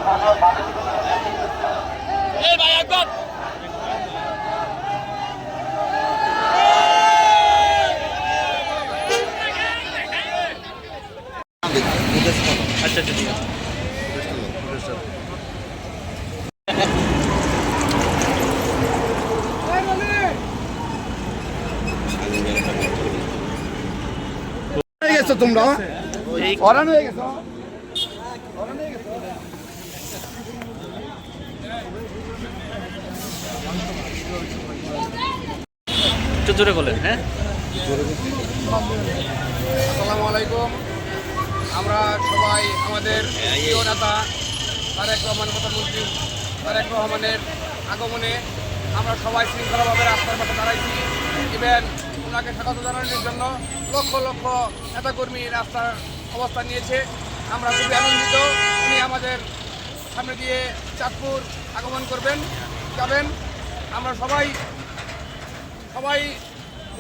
আচ্ছা আচ্ছা ঠিক আছে। তোমরা অরান হয়ে গেছো একটু জোরে বলেন। হ্যাঁ, আসসালামু আলাইকুম। আমরা সবাই আমাদের প্রিয় নেতা তারেক রহমান, প্রধানমন্ত্রী তারেক রহমানের আগমনে আমরা সবাই শৃঙ্খলাভাবে রাস্তার পাশে দাঁড়াইছি। ইভেন ওনাকে স্বাগত জানানোর জন্য লক্ষ লক্ষ নেতাকর্মী রাস্তার অবস্থান নিয়েছে। আমরা খুবই আনন্দিত। উনি আমাদের সামনে দিয়ে চাঁদপুর আগমন যাবেন। আমরা সবাই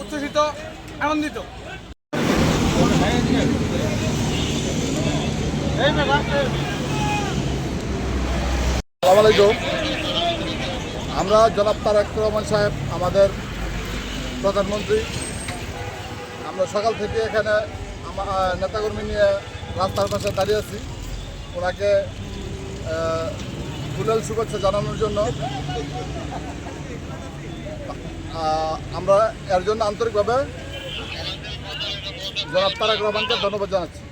উচ্ছ্বসিত, আনন্দিত। আসসালামু আলাইকুম। আমরা জনাব তারেক রহমান সাহেব আমাদের প্রধানমন্ত্রী, আমরা সকাল থেকে এখানে নেতাকর্মী নিয়ে রাস্তার পাশে দাঁড়িয়ে আছি ওনাকে ফুলেল শুভেচ্ছা জানানোর জন্য। আমরা এর জন্য আন্তরিকভাবে জনাব তারেক রহমানকে ধন্যবাদ জানাচ্ছি।